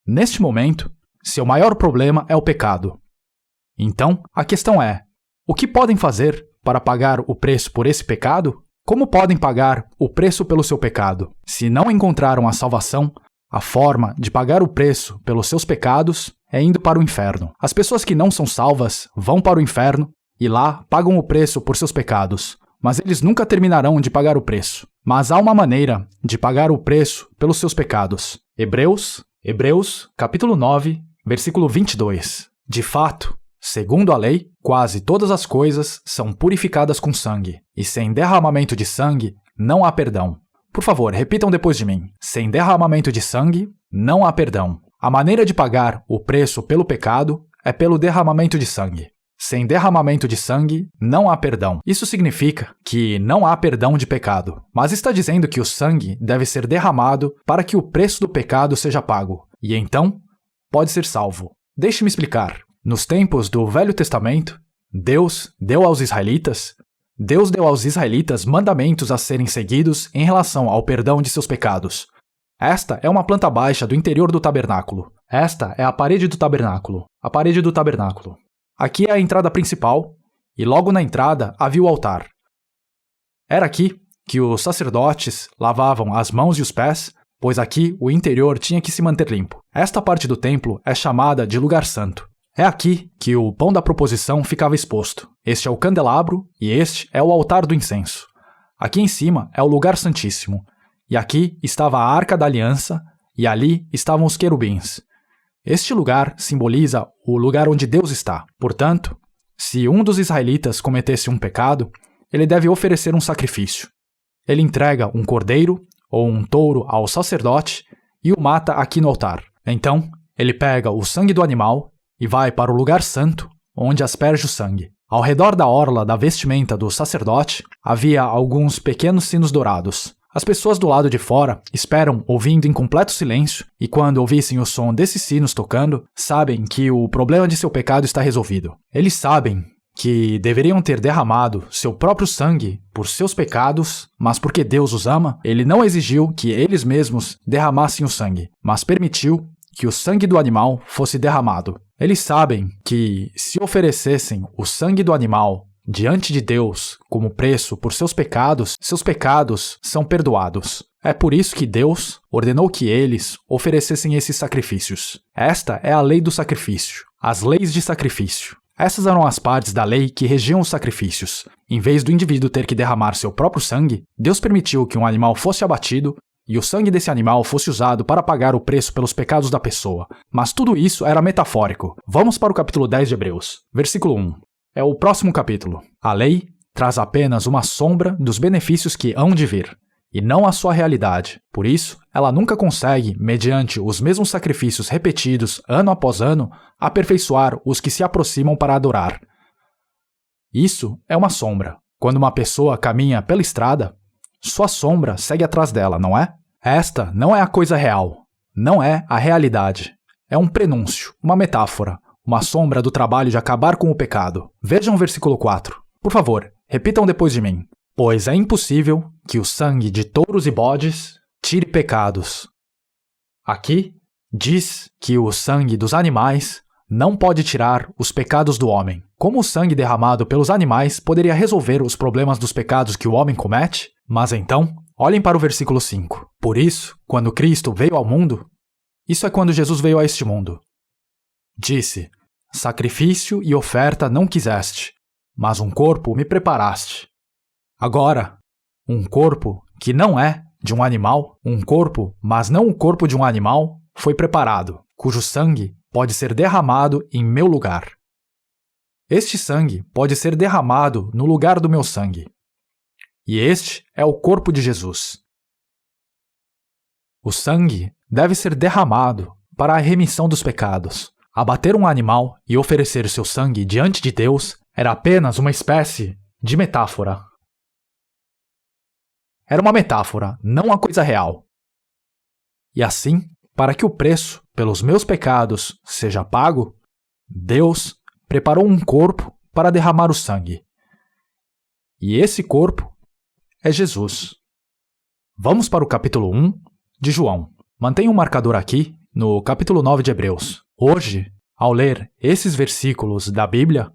Neste momento, seu maior problema é o pecado. Então, a questão é: o que podem fazer para pagar o preço por esse pecado? Como podem pagar o preço pelo seu pecado? Se não encontraram a salvação, a forma de pagar o preço pelos seus pecados é indo para o inferno. As pessoas que não são salvas vão para o inferno e lá pagam o preço por seus pecados, mas eles nunca terminarão de pagar o preço. Mas há uma maneira de pagar o preço pelos seus pecados. Hebreus, capítulo 9, versículo 22. De fato, segundo a lei, quase todas as coisas são purificadas com sangue, e sem derramamento de sangue não há perdão. Por favor, repitam depois de mim. Sem derramamento de sangue, não há perdão. A maneira de pagar o preço pelo pecado é pelo derramamento de sangue. Sem derramamento de sangue, não há perdão. Isso significa que não há perdão de pecado, mas está dizendo que o sangue deve ser derramado para que o preço do pecado seja pago, e então pode ser salvo. Deixe-me explicar. Nos tempos do Velho Testamento, Deus deu aos israelitas mandamentos a serem seguidos em relação ao perdão de seus pecados. Esta é uma planta baixa do interior do tabernáculo. Esta é a parede do tabernáculo. Aqui é a entrada principal, e logo na entrada havia o altar. Era aqui que os sacerdotes lavavam as mãos e os pés, pois aqui o interior tinha que se manter limpo. Esta parte do templo é chamada de lugar santo. É aqui que o pão da proposição ficava exposto. Este é o candelabro e este é o altar do incenso. Aqui em cima é o lugar santíssimo, e aqui estava a arca da aliança, e ali estavam os querubins. Este lugar simboliza o lugar onde Deus está. Portanto, se um dos israelitas cometesse um pecado, ele deve oferecer um sacrifício. Ele entrega um cordeiro ou um touro ao sacerdote e o mata aqui no altar. Então, ele pega o sangue do animal e vai para o lugar santo, onde asperge o sangue. Ao redor da orla da vestimenta do sacerdote, havia alguns pequenos sinos dourados. As pessoas do lado de fora esperam ouvindo em completo silêncio e quando ouvissem o som desses sinos tocando, sabem que o problema de seu pecado está resolvido. Eles sabem que deveriam ter derramado seu próprio sangue por seus pecados, mas porque Deus os ama, ele não exigiu que eles mesmos derramassem o sangue, mas permitiu que o sangue do animal fosse derramado. Eles sabem que se oferecessem o sangue do animal diante de Deus como preço por seus pecados são perdoados. É por isso que Deus ordenou que eles oferecessem esses sacrifícios. Esta é a lei do sacrifício, as leis de sacrifício. Essas eram as partes da lei que regiam os sacrifícios. Em vez do indivíduo ter que derramar seu próprio sangue, Deus permitiu que um animal fosse abatido e o sangue desse animal fosse usado para pagar o preço pelos pecados da pessoa. Mas tudo isso era metafórico. Vamos para o capítulo 10 de Hebreus, versículo 1. É o próximo capítulo. A lei traz apenas uma sombra dos benefícios que hão de vir, e não a sua realidade. Por isso, ela nunca consegue, mediante os mesmos sacrifícios repetidos ano após ano, aperfeiçoar os que se aproximam para adorar. Isso é uma sombra. Quando uma pessoa caminha pela estrada, sua sombra segue atrás dela, não é? Esta não é a coisa real. Não é a realidade. É um prenúncio, uma metáfora, uma sombra do trabalho de acabar com o pecado. Vejam o versículo 4. Por favor, repitam depois de mim. Pois é impossível que o sangue de touros e bodes tire pecados. Aqui diz que o sangue dos animais não pode tirar os pecados do homem. Como o sangue derramado pelos animais poderia resolver os problemas dos pecados que o homem comete? Mas então, olhem para o versículo 5. Por isso, quando Cristo veio ao mundo, isso é quando Jesus veio a este mundo. Disse: sacrifício e oferta não quiseste, mas um corpo me preparaste. Agora, um corpo que não é de um animal, um corpo, mas não o corpo de um animal, foi preparado, cujo sangue pode ser derramado em meu lugar. Este sangue pode ser derramado no lugar do meu sangue. E este é o corpo de Jesus. O sangue deve ser derramado para a remissão dos pecados. Abater um animal e oferecer seu sangue diante de Deus era apenas uma espécie de metáfora. Era uma metáfora, não a coisa real. E assim, para que o preço pelos meus pecados seja pago, Deus preparou um corpo para derramar o sangue. E esse corpo é Jesus. Vamos para o capítulo 1 de João. Mantenha um marcador aqui no capítulo 9 de Hebreus. Hoje, ao ler esses versículos da Bíblia,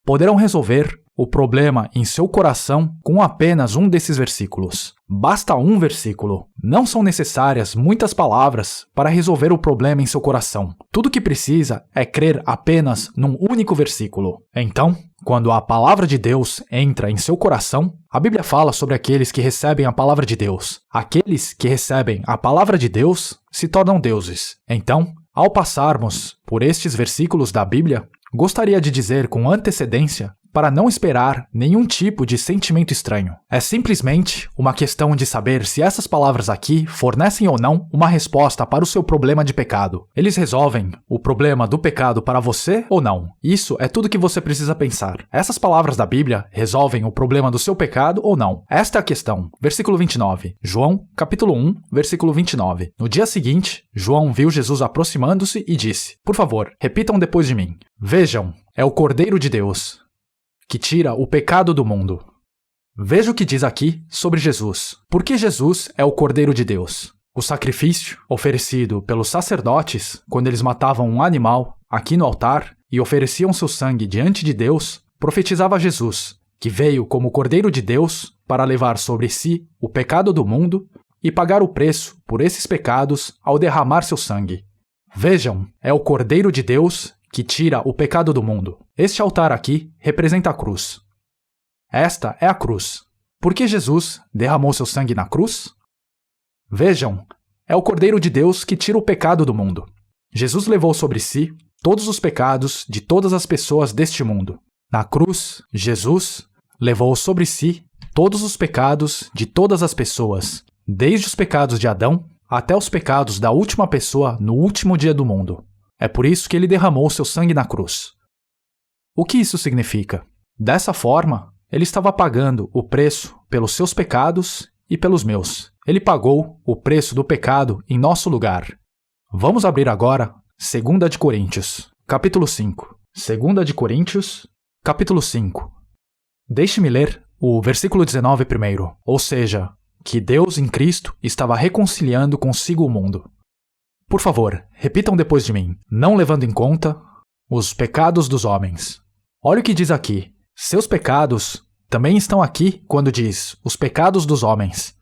poderão resolver o problema em seu coração com apenas um desses versículos. Basta um versículo. Não são necessárias muitas palavras para resolver o problema em seu coração. Tudo que precisa é crer apenas num único versículo. Então, quando a palavra de Deus entra em seu coração, a Bíblia fala sobre aqueles que recebem a palavra de Deus. Aqueles que recebem a palavra de Deus se tornam deuses. Então, ao passarmos por estes versículos da Bíblia, gostaria de dizer com antecedência para não esperar nenhum tipo de sentimento estranho. É simplesmente uma questão de saber se essas palavras aqui fornecem ou não uma resposta para o seu problema de pecado. Eles resolvem o problema do pecado para você ou não? Isso é tudo que você precisa pensar. Essas palavras da Bíblia resolvem o problema do seu pecado ou não? Esta é a questão. Versículo 29. João, capítulo 1, versículo 29. No dia seguinte, João viu Jesus aproximando-se e disse: "Por favor, repitam depois de mim. Vejam, é o Cordeiro de Deus, que tira o pecado do mundo." Veja o que diz aqui sobre Jesus. Por que Jesus é o Cordeiro de Deus? O sacrifício oferecido pelos sacerdotes, quando eles matavam um animal aqui no altar e ofereciam seu sangue diante de Deus, profetizava Jesus, que veio como Cordeiro de Deus para levar sobre si o pecado do mundo e pagar o preço por esses pecados ao derramar seu sangue. Vejam, é o Cordeiro de Deus que tira o pecado do mundo. Este altar aqui representa a cruz. Esta é a cruz. Por que Jesus derramou seu sangue na cruz? Vejam, é o Cordeiro de Deus que tira o pecado do mundo. Jesus levou sobre si todos os pecados de todas as pessoas deste mundo. Na cruz, Jesus levou sobre si todos os pecados de todas as pessoas, desde os pecados de Adão até os pecados da última pessoa no último dia do mundo. É por isso que ele derramou seu sangue na cruz. O que isso significa? Dessa forma, ele estava pagando o preço pelos seus pecados e pelos meus. Ele pagou o preço do pecado em nosso lugar. Vamos abrir agora 2 de Coríntios, capítulo 5. 2 de Coríntios, capítulo 5. Deixe-me ler o versículo 19 primeiro, ou seja, que Deus em Cristo estava reconciliando consigo o mundo. Por favor, repitam depois de mim, não levando em conta os pecados dos homens. Olha o que diz aqui. Seus pecados também estão aqui quando diz os pecados dos homens.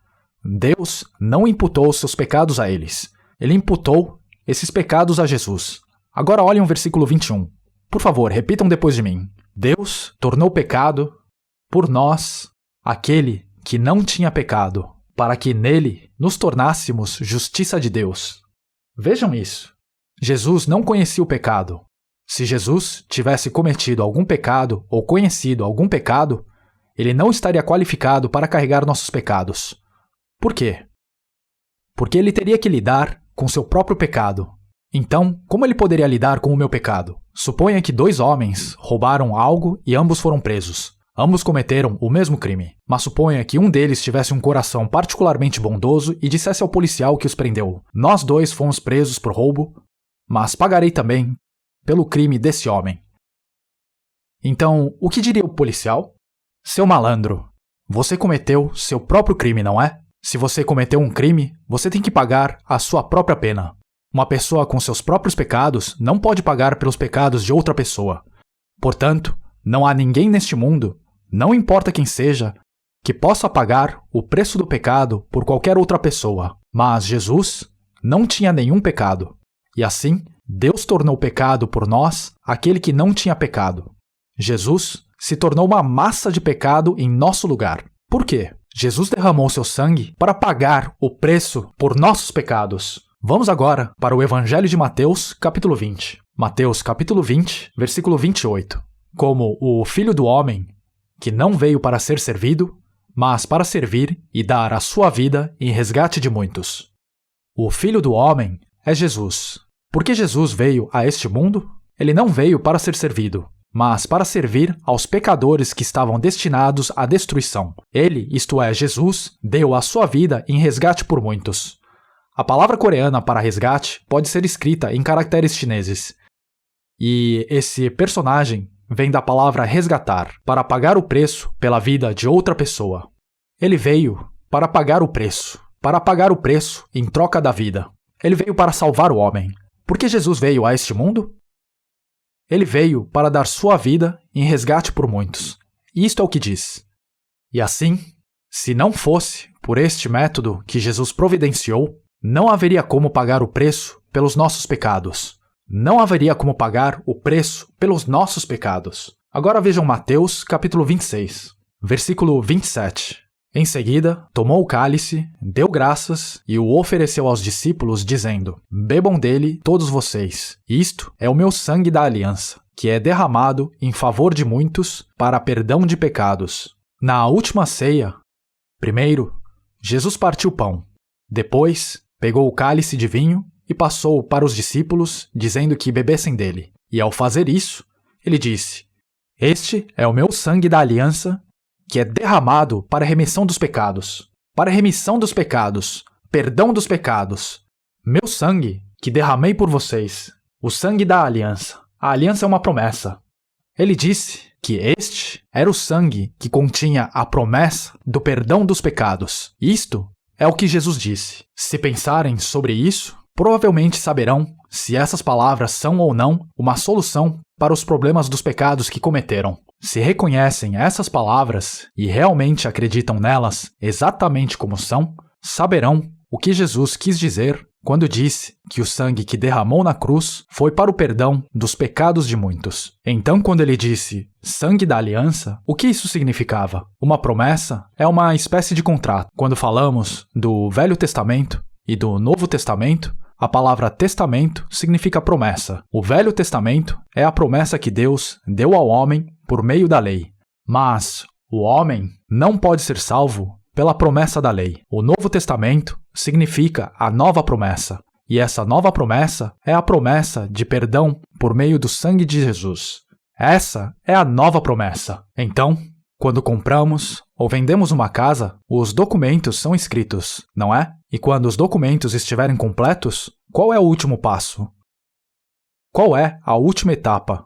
Deus não imputou seus pecados a eles. Ele imputou esses pecados a Jesus. Agora olhem o versículo 21. Por favor, repitam depois de mim. Deus tornou pecado por nós aquele que não tinha pecado, para que nele nos tornássemos justiça de Deus. Vejam isso. Jesus não conhecia o pecado. Se Jesus tivesse cometido algum pecado ou conhecido algum pecado, ele não estaria qualificado para carregar nossos pecados. Por quê? Porque ele teria que lidar com seu próprio pecado. Então, como ele poderia lidar com o meu pecado? Suponha que 2 homens roubaram algo e ambos foram presos. Ambos cometeram o mesmo crime, mas suponha que um deles tivesse um coração particularmente bondoso e dissesse ao policial que os prendeu: "Nós 2 fomos presos por roubo, mas pagarei também pelo crime desse homem." Então, o que diria o policial? "Seu malandro, você cometeu seu próprio crime, não é? Se você cometeu um crime, você tem que pagar a sua própria pena. Uma pessoa com seus próprios pecados não pode pagar pelos pecados de outra pessoa. Portanto, não há ninguém neste mundo, não importa quem seja, que possa pagar o preço do pecado por qualquer outra pessoa. Mas Jesus não tinha nenhum pecado. E assim, Deus tornou pecado por nós aquele que não tinha pecado. Jesus se tornou uma massa de pecado em nosso lugar. Por quê? Jesus derramou seu sangue para pagar o preço por nossos pecados. Vamos agora para o Evangelho de Mateus, capítulo 20. Mateus, capítulo 20, versículo 28. Como o Filho do Homem, que não veio para ser servido, mas para servir e dar a sua vida em resgate de muitos. O Filho do Homem é Jesus. Por que Jesus veio a este mundo? Ele não veio para ser servido, mas para servir aos pecadores que estavam destinados à destruição. Ele, isto é, Jesus, deu a sua vida em resgate por muitos. A palavra coreana para resgate pode ser escrita em caracteres chineses. E esse personagem vem da palavra resgatar, para pagar o preço pela vida de outra pessoa. Ele veio para pagar o preço em troca da vida. Ele veio para salvar o homem. Por que Jesus veio a este mundo? Ele veio para dar sua vida em resgate por muitos. Isto é o que diz. E assim, se não fosse por este método que Jesus providenciou, não haveria como pagar o preço pelos nossos pecados. Não haveria como pagar o preço pelos nossos pecados. Agora vejam Mateus, capítulo 26, versículo 27. Em seguida, tomou o cálice, deu graças e o ofereceu aos discípulos, dizendo: Bebam dele todos vocês. Isto é o meu sangue da aliança, que é derramado em favor de muitos para perdão de pecados. Na última ceia, primeiro, Jesus partiu o pão. Depois, pegou o cálice de vinho e passou para os discípulos, dizendo que bebessem dele. E ao fazer isso, ele disse: Este é o meu sangue da aliança, que é derramado para a remissão dos pecados. Para a remissão dos pecados, perdão dos pecados. Meu sangue, que derramei por vocês. O sangue da aliança. A aliança é uma promessa. Ele disse que este era o sangue que continha a promessa do perdão dos pecados. Isto é o que Jesus disse. Se pensarem sobre isso, provavelmente saberão se essas palavras são ou não uma solução para os problemas dos pecados que cometeram. Se reconhecem essas palavras e realmente acreditam nelas exatamente como são, saberão o que Jesus quis dizer quando disse que o sangue que derramou na cruz foi para o perdão dos pecados de muitos. Então, quando ele disse sangue da aliança, o que isso significava? Uma promessa é uma espécie de contrato. Quando falamos do Velho Testamento e do Novo Testamento, a palavra testamento significa promessa. O Velho Testamento é a promessa que Deus deu ao homem por meio da lei. Mas o homem não pode ser salvo pela promessa da lei. O Novo Testamento significa a nova promessa. E essa nova promessa é a promessa de perdão por meio do sangue de Jesus. Essa é a nova promessa. Então, quando compramos ou vendemos uma casa, os documentos são escritos, não é? E quando os documentos estiverem completos, qual é o último passo? Qual é a última etapa?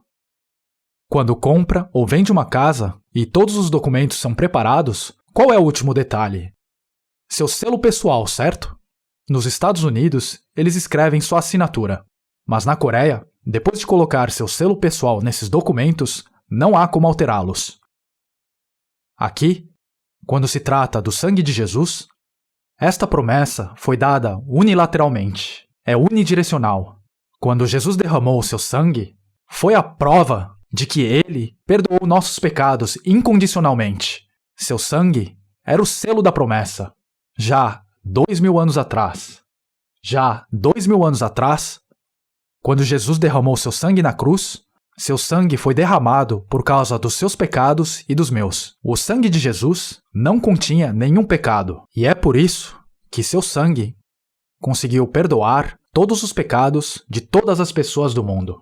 Quando compra ou vende uma casa e todos os documentos são preparados, qual é o último detalhe? Seu selo pessoal, certo? Nos Estados Unidos, eles escrevem sua assinatura. Mas na Coreia, depois de colocar seu selo pessoal nesses documentos, não há como alterá-los. Aqui, quando se trata do sangue de Jesus, esta promessa foi dada unilateralmente, é unidirecional. Quando Jesus derramou seu sangue, foi a prova de que ele perdoou nossos pecados incondicionalmente. Seu sangue era o selo da promessa. Já 2000 anos atrás, quando Jesus derramou seu sangue na cruz, seu sangue foi derramado por causa dos seus pecados e dos meus. O sangue de Jesus não continha nenhum pecado, e é por isso que seu sangue conseguiu perdoar todos os pecados de todas as pessoas do mundo.